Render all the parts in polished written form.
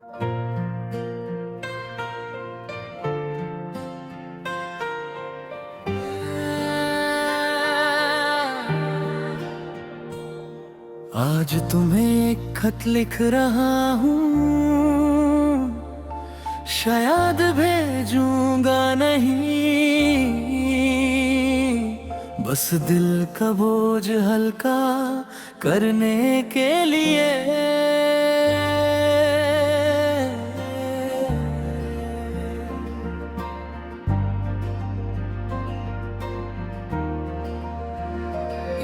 आज तुम्हें एक खत लिख रहा हूँ, शायद भेजूंगा नहीं, बस दिल का बोझ हल्का करने के लिए।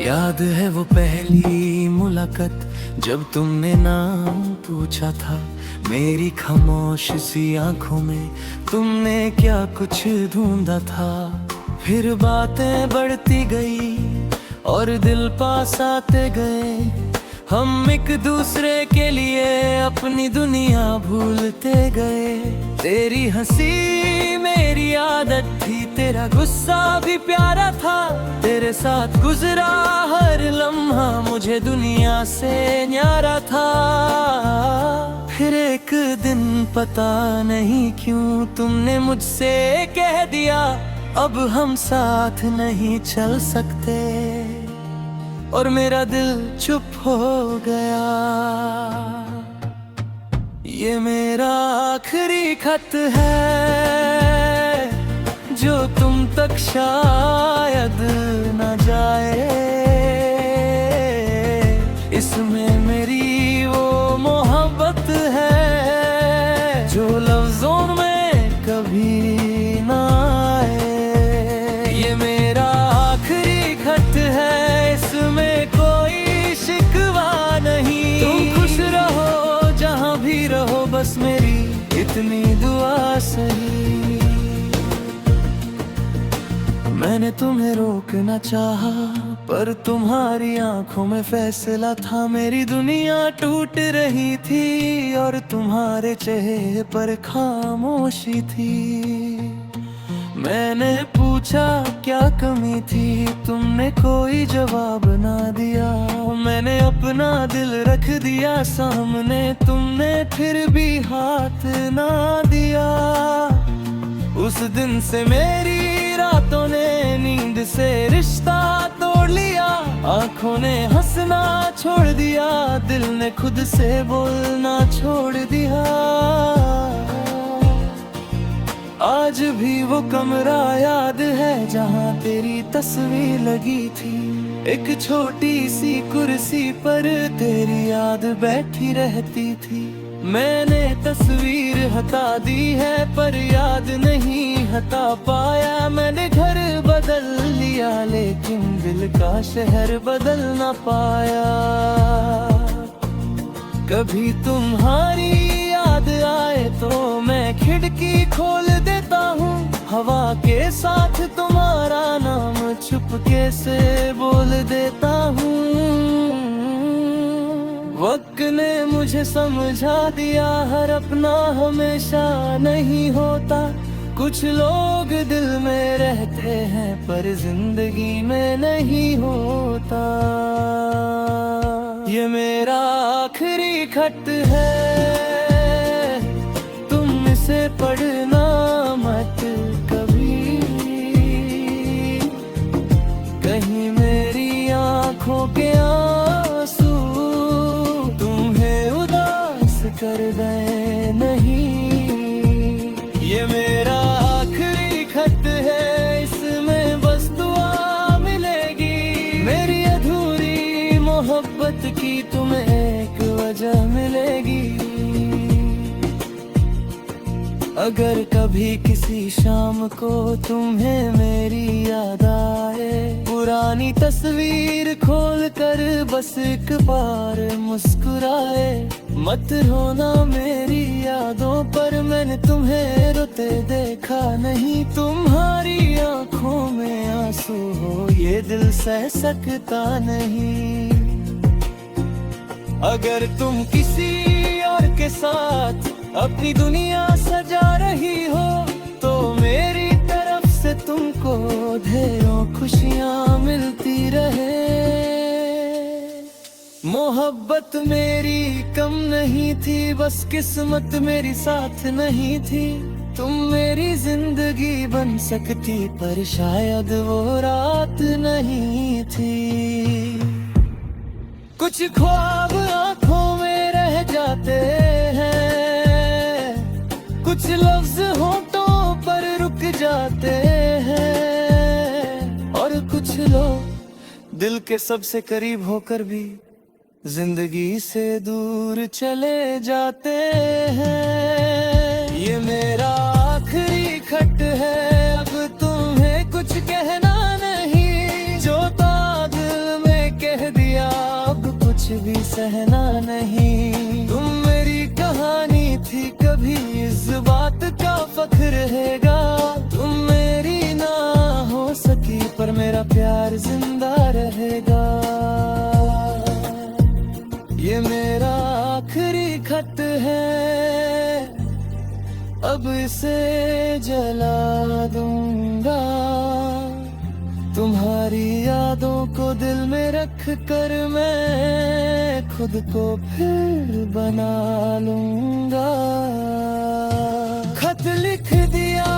याद है वो पहली मुलाकात जब तुमने नाम पूछा था, मेरी खामोश सी आंखों में तुमने क्या कुछ ढूंढा था। फिर बातें बढ़ती गई और दिल पास आते गए, हम एक दूसरे के लिए अपनी दुनिया भूलते गए। तेरी हंसी मेरी आदत थी, तेरा गुस्सा भी प्यारा था, तेरे साथ गुजरा हर लम्हा मुझे दुनिया से न्यारा था। फिर एक दिन पता नहीं क्यों तुमने मुझसे कह दिया, अब हम साथ नहीं चल सकते, और मेरा दिल चुप हो गया। ये मेरा आखिरी खत है जो तुम तक शायद न जाए। इसमें मेरी वो मोहब्बत है जो लफ्जों में कभी ना आए। ये मेरा आखिरी खत है, इसमें कोई शिकवा नहीं। तुम खुश रहो जहाँ भी रहो, बस मेरी इतनी दुआ सही। मैंने तुम्हें रोकना चाहा, पर तुम्हारी आंखों में फैसला था। मेरी दुनिया टूट रही थी और तुम्हारे चेहरे पर खामोशी थी। मैंने पूछा क्या कमी थी, तुमने कोई जवाब ना दिया। मैंने अपना दिल रख दिया सामने, तुमने फिर भी हाथ ना दिया। उस दिन से मेरी रातों ने नींद से रिश्ता तोड़ लिया। आंखों ने हंसना छोड़ दिया, दिल ने खुद से बोलना छोड़ दिया। आज भी वो कमरा याद है जहाँ तेरी तस्वीर लगी थी। एक छोटी सी कुर्सी पर तेरी याद बैठी रहती थी। मैंने तस्वीर हटा दी है पर याद नहीं हटा पाया। मैंने घर बदल लिया लेकिन दिल का शहर बदल ना पाया। कभी तुम्हारी याद आए तो मैं खिड़की खोल देता हूँ। हवा के साथ तुम्हारा नाम चुपके से बोल देता हूँ। वक्त ने मुझे समझा दिया, हर अपना हमेशा नहीं होता। कुछ लोग दिल में रहते हैं पर जिंदगी में नहीं होता। ये मेरा आखिरी खत है, तुम इसे पढ़ना मत कभी। कहीं मेरी आंखों के आंसू तुम्हें उदास कर दे नहीं। ये मेरा आखिरी खत है, इसमें बस दुआ मिलेगी। मेरी अधूरी मोहब्बत की तुम्हें एक वजह मिलेगी। अगर कभी किसी शाम को तुम्हें मेरी याद आए, पुरानी तस्वीर खोल कर बस एक बार मुस्कुराए। मत रोना मेरी यादों पर, मैंने तुम्हें रोते देखा नहीं। तुम्हारी आंखों में आंसू हो ये दिल सह सकता नहीं। अगर तुम किसी और के साथ अपनी दुनिया सजा रही हो तो मेरी तरफ से तुमको ढेरों खुशियाँ मिलती रहे। मोहब्बत मेरी कम नहीं थी, बस किस्मत मेरी साथ नहीं थी। तुम मेरी जिंदगी बन सकती, पर शायद वो रात नहीं थी। कुछ ख्वाब आंखों में रह जाते हैं, कुछ लफ्ज होठों पर रुक जाते हैं, और कुछ लोग दिल के सबसे करीब होकर भी जिंदगी से दूर चले जाते हैं। ये मेरा आखिरी खत है, अब तुम्हें कुछ कहना नहीं, जो दिल में कह दिया अब कुछ भी सहना नहीं। तुम मेरी कहानी थी, कभी इस बात का फख्र रहेगा। तुम मेरी ना हो सकी, पर मेरा प्यार जिंदा रहेगा। ये मेरा आखिरी खत है, अब इसे जला दूंगा। तुम्हारी यादों को दिल में रख कर मैं खुद को फिर बना लूंगा। खत लिख दिया,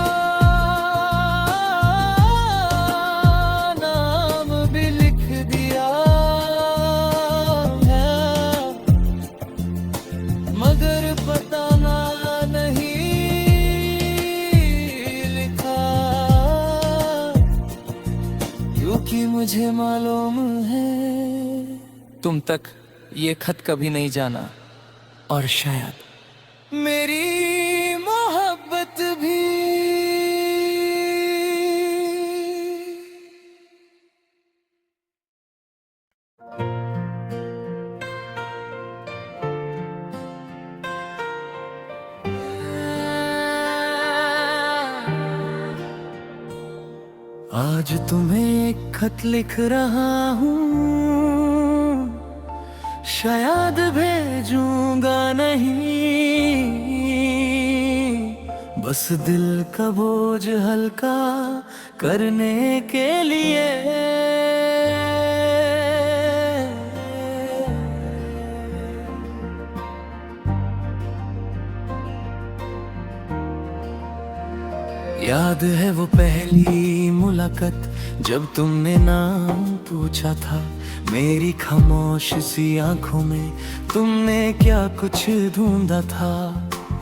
नाम भी लिख दिया है, मगर पता ना नहीं लिखा, क्योंकि मुझे मालूम है तुम तक ये खत कभी नहीं जाना, और शायद मेरी मोहब्बत भी। आज तुम्हें एक खत लिख रहा हूँ, शायद भेजूंगा नहीं, बस दिल का बोझ हल्का करने के लिए। याद है वो पहली मुलाकात, जब तुमने नाम पूछा था, मेरी खामोश सी आंखों में तुमने क्या कुछ ढूंढा था।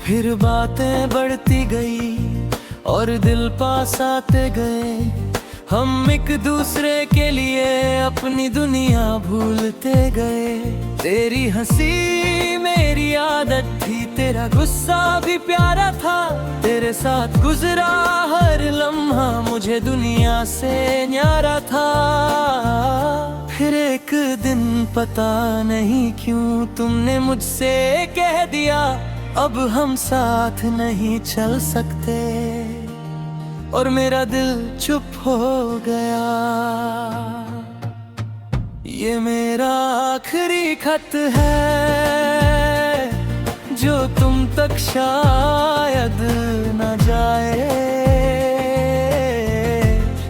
फिर बातें बढ़ती गई और दिल पास आते गए, हम एक दूसरे के लिए अपनी दुनिया भूलते गए। तेरी हंसी मेरी आदत थी, तेरा गुस्सा भी प्यारा था, तेरे साथ गुजरा हर लम्हा मुझे दुनिया से न्यारा था। फिर एक दिन पता नहीं क्यों तुमने मुझसे कह दिया, अब हम साथ नहीं चल सकते, और मेरा दिल चुप हो गया। ये मेरा आखिरी खत है, जो तुम तक शायद न जाए।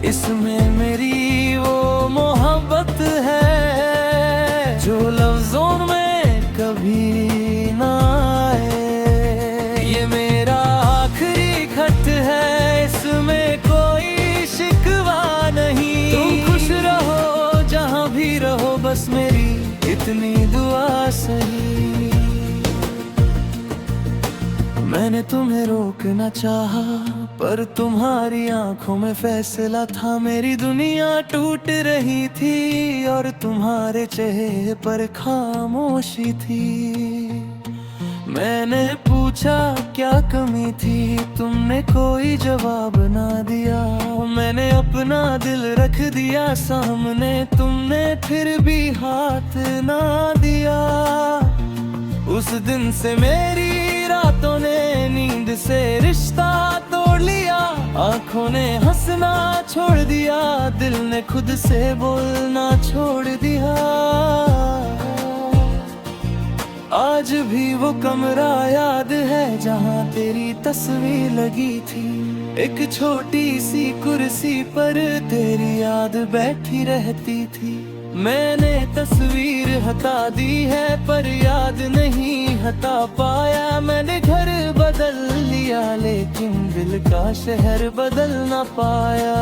इसमें मेरी वो मोहब्बत है, जो लफ्जों में कभी ना आए। ये मेरा आखिरी खत है, इसमें कोई शिकवा नहीं। तुम खुश रहो जहाँ भी रहो, बस मेरी इतनी दुआ सही। मैंने तुम्हें रोकना चाहा, पर तुम्हारी आंखों में फैसला था। मेरी दुनिया टूट रही थी और तुम्हारे चेहरे पर खामोशी थी। मैंने पूछा क्या कमी थी, तुमने कोई जवाब ना दिया। मैंने अपना दिल रख दिया सामने, तुमने फिर भी हाथ ना दिया। उस दिन से मेरी रातों ने नींद से रिश्ता तोड़ लिया। आंखों ने हंसना छोड़ दिया, दिल ने खुद से बोलना छोड़ दिया। आज भी वो कमरा याद है जहाँ तेरी तस्वीर लगी थी। एक छोटी सी कुर्सी पर तेरी याद बैठी रहती थी। मैंने तस्वीर हटा दी है पर याद नहीं हटा पाया। मैंने घर बदल लिया लेकिन दिल का शहर बदल ना पाया।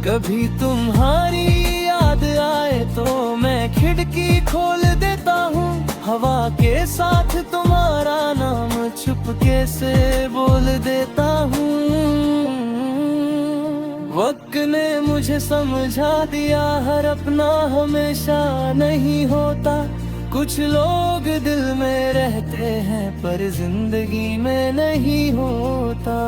कभी तुम्हारी याद आए तो मैं खिड़की खोल देता हूँ, हवा के साथ तुम्हारा नाम चुपके से बोल देता हूँ। वक्त ने मुझे समझा दिया हर अपना हमेशा नहीं होता। कुछ लोग दिल में रहते हैं पर जिंदगी में नहीं होता।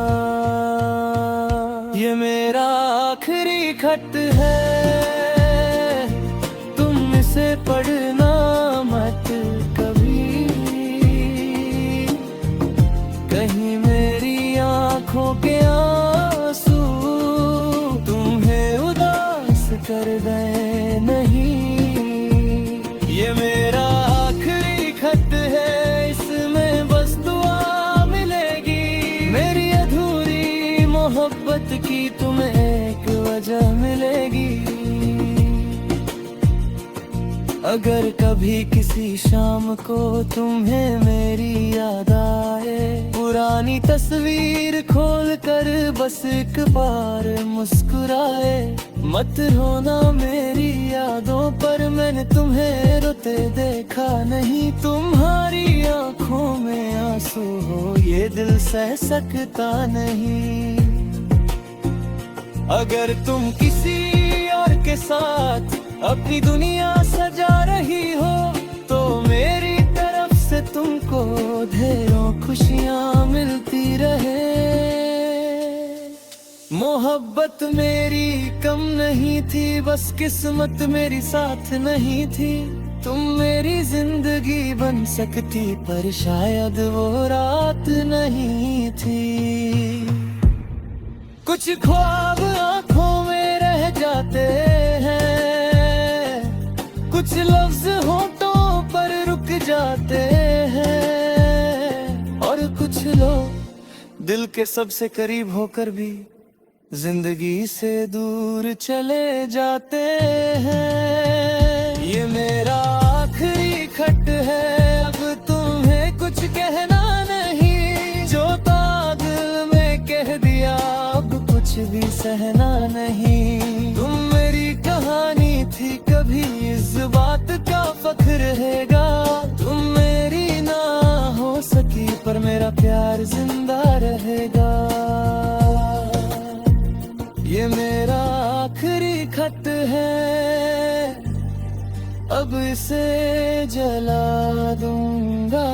ये मेरा आखिरी खत है, तुम इसे पढ़ना मत कभी। कहीं मेरी आंखों के आंसू तुम्हें उदास कर गए नहीं। ये मेरा आखिरी खत है, इसमें बस दुआ मिलेगी। मेरी अधूरी मोहब्बत की तुम्हें एक वजह मिलेगी। अगर कभी किसी शाम को तुम्हें मेरी याद आए, पुरानी तस्वीर खोल कर बस एक बार मुस्कुराए। मत रोना मेरी यादों पर, मैंने तुम्हें रोते देखा नहीं। तुम्हारी आंखों में आंसू हो ये दिल सह सकता नहीं। अगर तुम किसी और के साथ अपनी दुनिया सजा रही हो तो मेरी तरफ से तुमको ढेरों खुशियां मिलती रहे। मोहब्बत मेरी कम नहीं थी, बस किस्मत मेरी साथ नहीं थी। तुम मेरी जिंदगी बन सकती पर शायद वो रात नहीं थी। कुछ ख्वाब आंखों में रह जाते हैं, कुछ लफ्ज होठों पर रुक जाते हैं, और कुछ लोग दिल के सबसे करीब होकर भी जिंदगी से दूर चले जाते हैं। ये मेरा आखिरी खत है, अब तुम्हें कुछ कहना नहीं। जो दिल में कह दिया अब कुछ भी सहना नहीं। तुम मेरी कहानी थी कभी, इस बात का फख्र रहेगा। तुम मेरी ना हो सकी पर मेरा प्यार जिंदा रहेगा। ये मेरा आखिरी खत है, अब इसे जला दूंगा।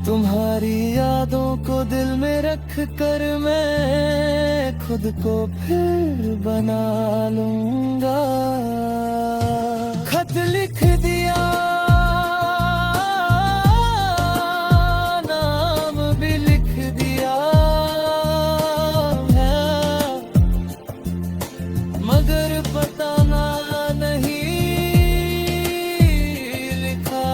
तुम्हारी यादों को दिल में रख कर मैं खुद को फिर बना लूंगा। खत लिख दिया, नाम भी लिख दिया है, मगर पता ना नहीं लिखा,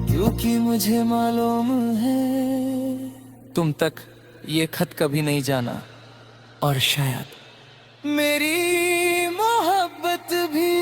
क्योंकि मुझे मालूम है तुम तक ये खत कभी नहीं जाना, और शायद मेरी मोहब्बत भी।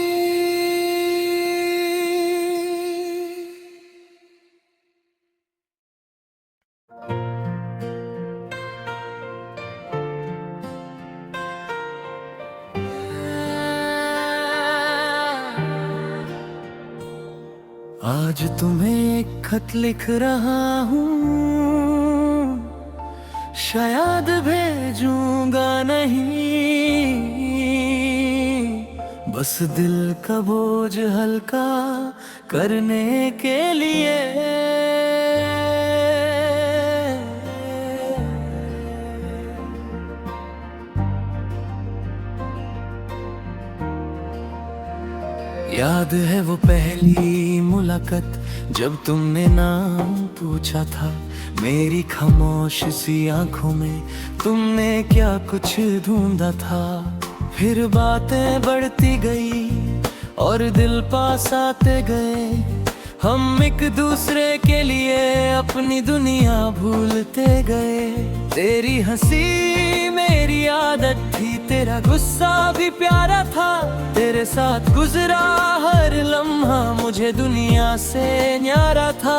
आज तुम्हें एक खत लिख रहा हूँ, शायद भेजूंगा नहीं। बस दिल का बोझ हल्का करने के लिए। याद है वो पहली मुलाकात जब तुमने नाम पूछा था। मेरी खामोश सी आंखों में तुमने क्या कुछ ढूंढा था। फिर बातें बढ़ती गई और दिल पास आते गए। हम एक दूसरे के लिए अपनी दुनिया भूलते गए। तेरी हंसी मेरी आदत थी, तेरा गुस्सा भी प्यारा था, तेरे साथ गुजरा हर लम्हा मुझे दुनिया से न्यारा था।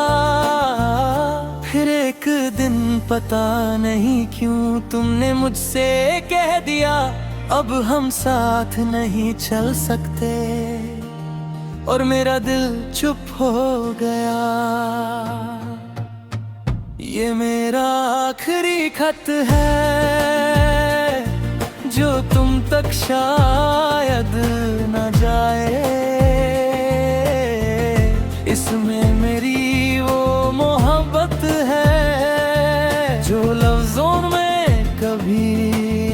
फिर एक दिन पता नहीं क्यों तुमने मुझसे कह दिया, अब हम साथ नहीं चल सकते, और मेरा दिल चुप हो गया। ये मेरा आखिरी खत है जो तुम तक शायद न जाए। इसमें मेरी वो मोहब्बत है जो लफ्जों में कभी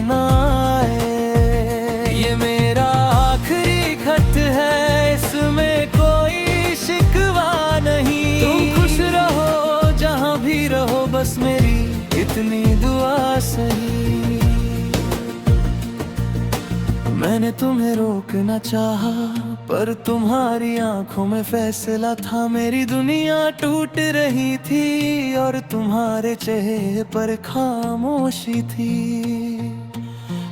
ना आए। ये मेरा आखिरी खत है, इसमें कोई शिकवा नहीं। तुम खुश रहो जहाँ भी रहो, बस मेरी इतनी दुआ सही। मैंने तुम्हें रोकना चाहा, पर तुम्हारी आंखों में फैसला था। मेरी दुनिया टूट रही थी और तुम्हारे चेहरे पर खामोशी थी।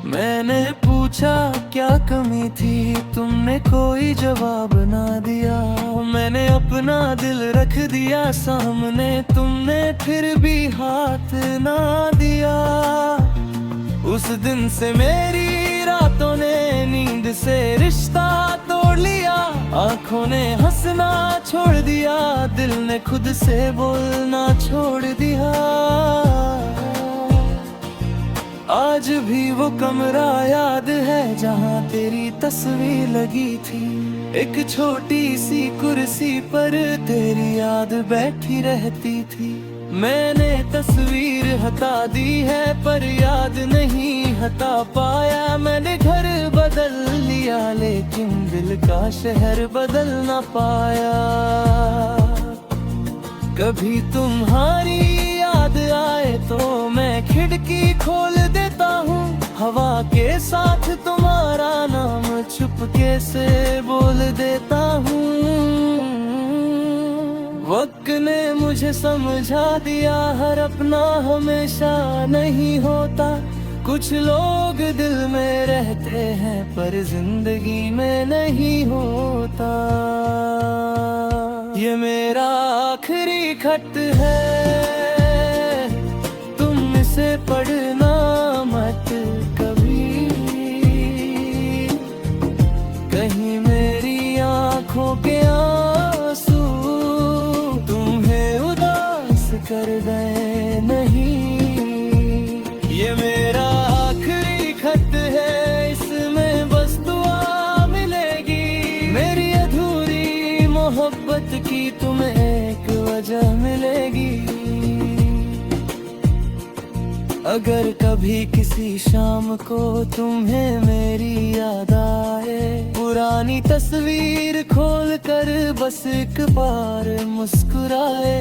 मैंने पूछा क्या कमी थी, तुमने कोई जवाब ना दिया। मैंने अपना दिल रख दिया सामने, तुमने फिर भी हाथ ना दिया। उस दिन से मेरी रातों ने नींद से रिश्ता तोड़ लिया। आंखों ने हंसना छोड़ दिया, दिल ने खुद से बोलना छोड़ दिया। आज भी वो कमरा याद है जहाँ तेरी तस्वीर लगी थी। एक छोटी सी कुर्सी पर तेरी याद बैठी रहती थी। मैंने तस्वीर हटा दी है पर याद नहीं हटा पाया। मैंने घर बदल लिया लेकिन दिल का शहर बदल ना पाया। कभी तुम्हारी याद आए तो मैं खिड़की खोल देता हूँ। हवा के साथ तुम्हारा नाम चुपके से बोल देता हूँ। वक्त ने मुझे समझा दिया, हर अपना हमेशा नहीं होता। कुछ लोग दिल में रहते हैं पर जिंदगी में नहीं होता। ये मेरा आखिरी खत है, तुम इसे पढ़ना मत कभी। कहीं मेरी आंखों के आंसू तुम्हें उदास कर गए नहीं। ये मेरा आखिरी खत है, इसमें बस दुआ मिलेगी। मेरी अधूरी मोहब्बत की तुम्हें एक वजह मिलेगी। अगर कभी किसी शाम को तुम्हें मेरी याद आए, पुरानी तस्वीर खोल कर बस एक बार मुस्कुराए।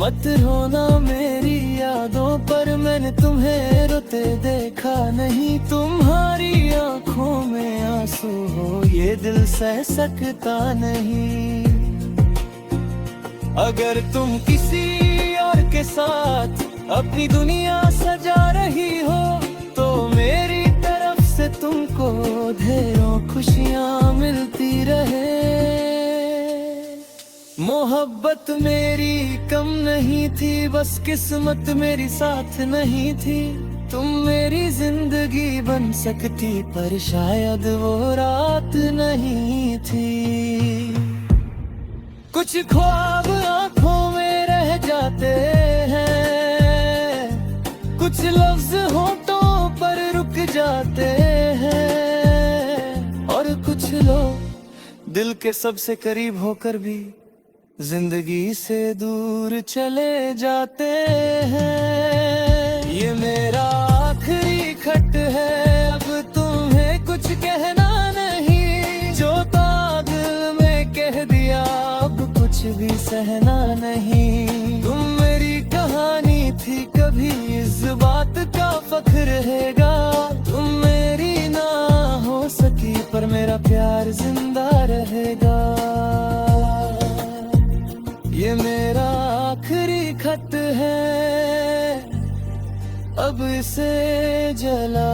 मत रोना मेरी यादों पर, मैंने तुम्हें रोते देखा नहीं। तुम्हारी आंखों में आंसू हो ये दिल सह सकता नहीं। अगर तुम किसी और के साथ अपनी दुनिया सजा रही हो तो मेरी तरफ से तुमको ढेरों खुशियाँ मिलती रहे। मोहब्बत मेरी कम नहीं थी, बस किस्मत मेरी साथ नहीं थी। तुम मेरी जिंदगी बन सकती पर शायद वो रात नहीं थी। कुछ ख्वाब आंखों में रह जाते हैं, कुछ लफ्ज होठों पर रुक जाते हैं, और कुछ लोग दिल के सबसे करीब होकर भी जिंदगी से दूर चले जाते हैं। ये मेरा आखिरी खत है, अब तुम्हें कुछ कहना नहीं। जो दिल में कह दिया अब कुछ भी सहना नहीं। तुम मेरी कहानी थी कभी, इस बात का फख्र रहेगा। तुम मेरी ना हो सकी पर मेरा प्यार जिंदा रहेगा। ये मेरा आखिरी खत है, अब इसे जला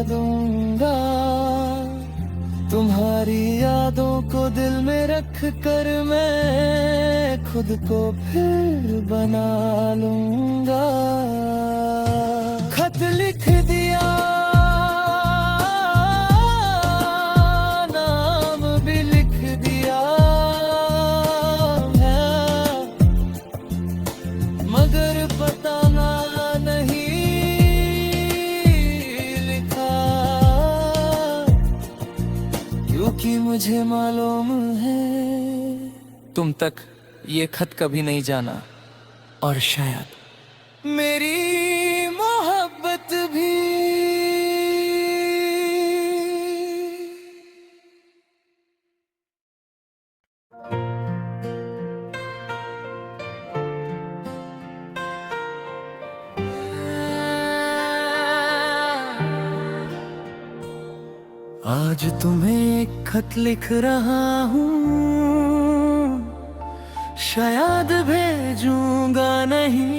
दूंगा। तुम्हारी यादों को दिल में रख कर मैं खुद को फिर बना लूंगा। खत लिख दिया, नाम भी लिख दिया है, मगर पता नहीं लिखा, क्योंकि मुझे मालूम है तुम तक ये खत कभी नहीं जाना, और शायद मेरी मोहब्बत भी। आज तुम्हें एक खत लिख रहा हूँ, शायद भेजूंगा नहीं,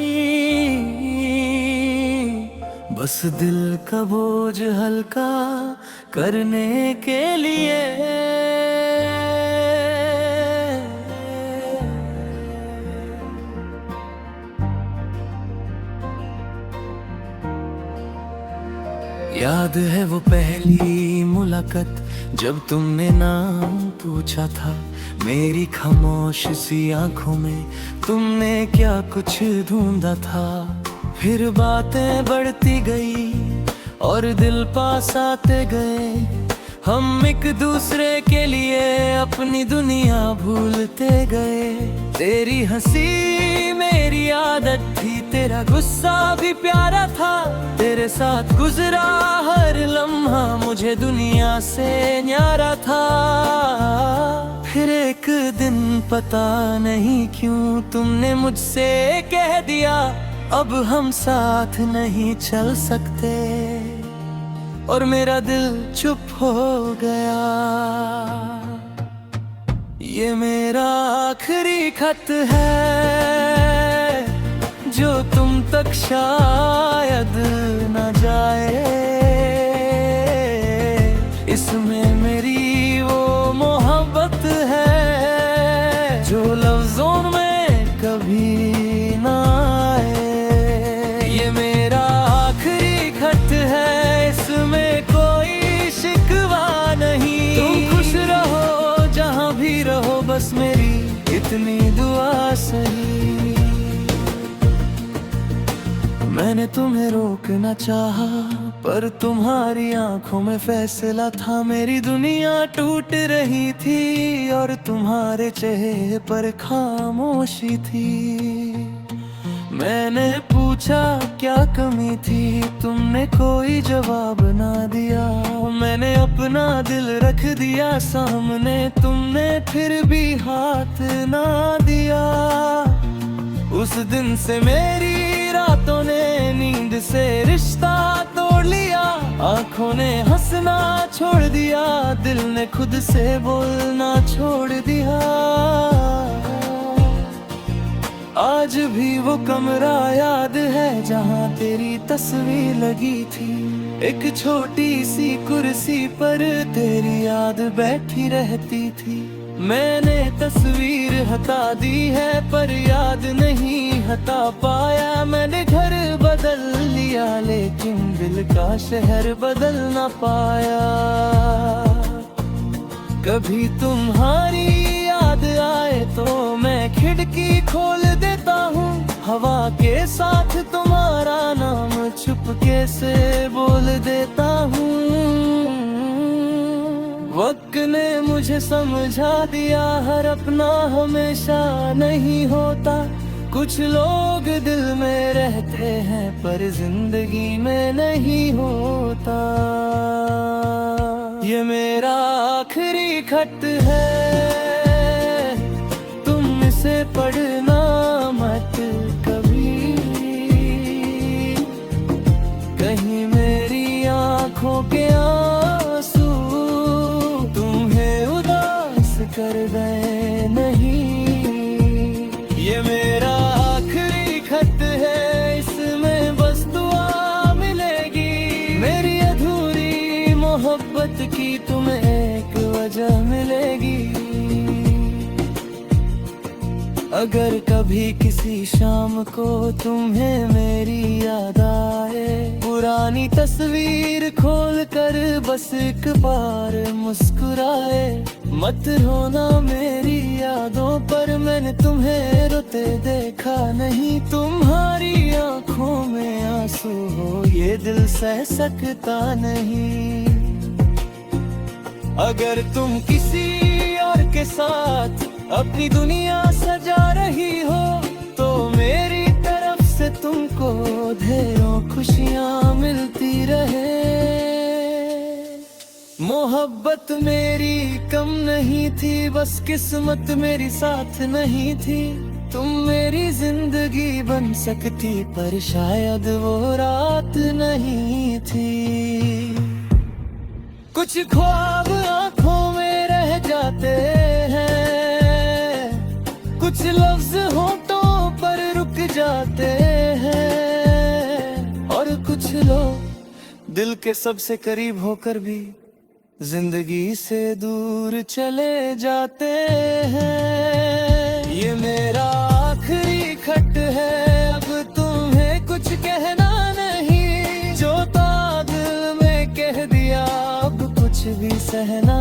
बस दिल का बोझ हल्का करने के लिए। याद है वो पहली मुलाकात जब तुमने नाम पूछा था, मेरी खामोश सी आंखों में तुमने क्या कुछ ढूंढा था। फिर बातें बढ़ती गई और दिल पास आते गए, हम एक दूसरे के लिए अपनी दुनिया भूलते गए। तेरी हंसी मेरी आदत थी, तेरा गुस्सा भी प्यारा था, तेरे साथ गुजरा हर लम्हा मुझे दुनिया से न्यारा था। फिर एक दिन पता नहीं क्यों तुमने मुझसे कह दिया, अब हम साथ नहीं चल सकते, और मेरा दिल चुप हो गया। ये मेरा आखिरी खत है जो तुम तक शायद न जाए। इसमें मेरी वो मोहब्बत है जो लफ्जों में कभी ना आए। ये मेरा आखिरी खत है, इसमें कोई शिकवा नहीं। तुम खुश रहो जहाँ भी रहो, बस मेरी इतनी दुआ सही। मैंने तुम्हें रोकना चाहा, पर तुम्हारी आंखों में फैसला था। मेरी दुनिया टूट रही थी और तुम्हारे चेहरे पर खामोशी थी। मैंने पूछा क्या कमी थी, तुमने कोई जवाब ना दिया। मैंने अपना दिल रख दिया सामने, तुमने फिर भी हाथ ना दिया। उस दिन से मेरी रातों ने नींद से रिश्ता तोड़ लिया। आंखों ने हंसना छोड़ दिया, दिल ने खुद से बोलना छोड़ दिया। आज भी वो कमरा याद है जहाँ तेरी तस्वीर लगी थी। एक छोटी सी कुर्सी पर तेरी याद बैठी रहती थी। मैंने तस्वीर हटा दी है पर याद नहीं हटा पाया। मैंने घर बदल लिया लेकिन दिल का शहर बदल ना पाया। कभी तुम्हारी याद आए तो मैं खिड़की खोल देता हूँ। हवा के साथ तुम्हारा नाम चुपके से बोल देता हूँ। वक्त ने मुझे समझा दिया, हर अपना हमेशा नहीं होता। कुछ लोग दिल में रहते हैं पर जिंदगी में नहीं होता। ये मेरा आखिरी खत है, तुम इसे पढ़ना मत कभी। कहीं मेरी आंखों के आंसू तुम्हें उदास कर गए नहीं। ये मेरा आखिरी खत है, इसमें बस दुआ अगर कभी किसी शाम को तुम्हें मेरी याद आए, पुरानी तस्वीर खोल कर बस एक बार मुस्कुराए। मत रोना मेरी यादों पर, मैंने तुम्हें रोते देखा नहीं। तुम्हारी आंखों में आंसू हो ये दिल सह सकता नहीं। अगर तुम किसी और के साथ अपनी दुनिया सजा रही हो, तो मेरी तरफ से तुमको ढेरों खुशियाँ मिलती रहे। मोहब्बत मेरी कम नहीं थी, बस किस्मत मेरी साथ नहीं थी। तुम मेरी जिंदगी बन सकती, पर शायद वो रात नहीं थी। कुछ ख्वाब आंखों में रह जाते हैं, कुछ लफ्ज होठों पर रुक जाते हैं, और कुछ लोग दिल के सबसे करीब होकर भी जिंदगी से दूर चले जाते हैं। ये मेरा आखिरी खत है, अब तुम्हें कुछ कहना नहीं। जो था दिल में कह दिया, अब कुछ भी सहना